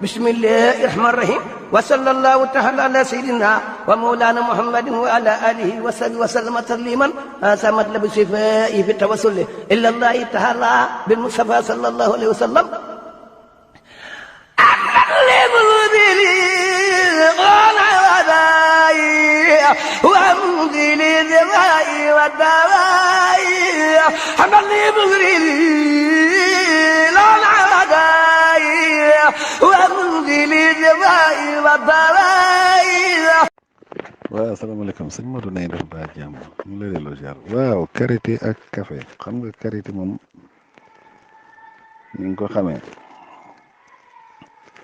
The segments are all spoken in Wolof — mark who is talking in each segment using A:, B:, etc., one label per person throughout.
A: بسم الله الرحمن الرحيم وصلى الله تعالى على سيدنا ومولانا محمد وعلى اله وصحبه وسلم تسليما هذا مطلب شفائي في التوسل الى الله تعالى بالمصطفى صلى الله عليه وسلم وامضي للدماء والدواء حمد لي بغري لا العداء وامضي للدماء والدواء.
B: waaw asalaamaaleykum sëñ Modou nañ def baax jàmm mu lay delloo ziar waaw karité ak café xam nga karité moom ni nga ko xamee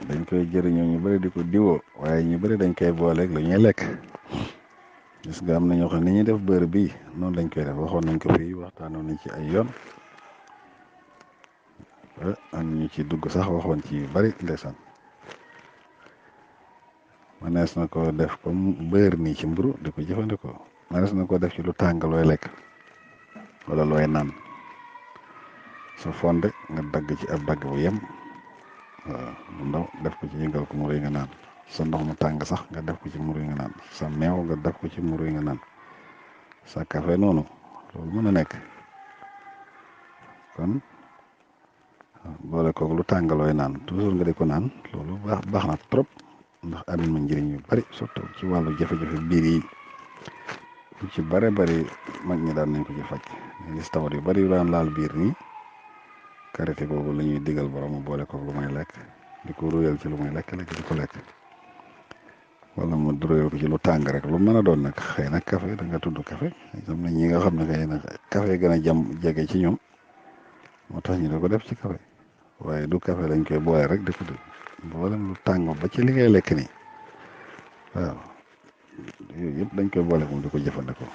B: dañ koy jëriñoo ñu bëri di ko diwoo waaye ñu bëri dañ koy booleeg lu ñuy lekk gis nga am na ñoo xam ne ni ñuy def beurre bii noonu lañ koy def waxoon nañ ko fii waxtaanoon nañ ci ay yoon am ñu ci dugg sax waxoon ci yu bëri ndeysaan manees na ko def comme beurre nii ci mburu di ko jëfandikoo manees na ko def ci lu tàng looy lekk wala looy naan sa fonde nga dagg ci ab dagg bu yem waaw bu ndaw def ko ci yëngal ko mu rëy nga naan sa ndox mu tàng sax nga def ko ci mu rëy nga naan sa meew nga def ko ci mu rëy nga naan sa café noonu loolu mën a nekk kon boole koog lu tàng looy naan toujours nga di ko naan loolu baax na trop ndax am na njëriñ yu bari surtout ci wàllu jafe-jafe biir yi lu ci bare bari mag ñi daan nañ ko ci faj nga gis tawat yu bari yu daan laal biir nii karité boobu la ñuy digal borom mu boole koog lu may lekk di ko ruyal ci lu may lekk di ko lekk wala mu ruyal ko ci lu tàng rek lu mën a doon nag xëy na café da nga tudd café am na ñi nga xam ne xëy na café gën a jege ci ñoom moo tax ñu da ko def ci café waaye du café lañ koy boole rek di ko def mboolem lu tàng ba ci li ngay lekk nii waaw yooyu yëpp dañ koy boole moom di ko jëfandikoo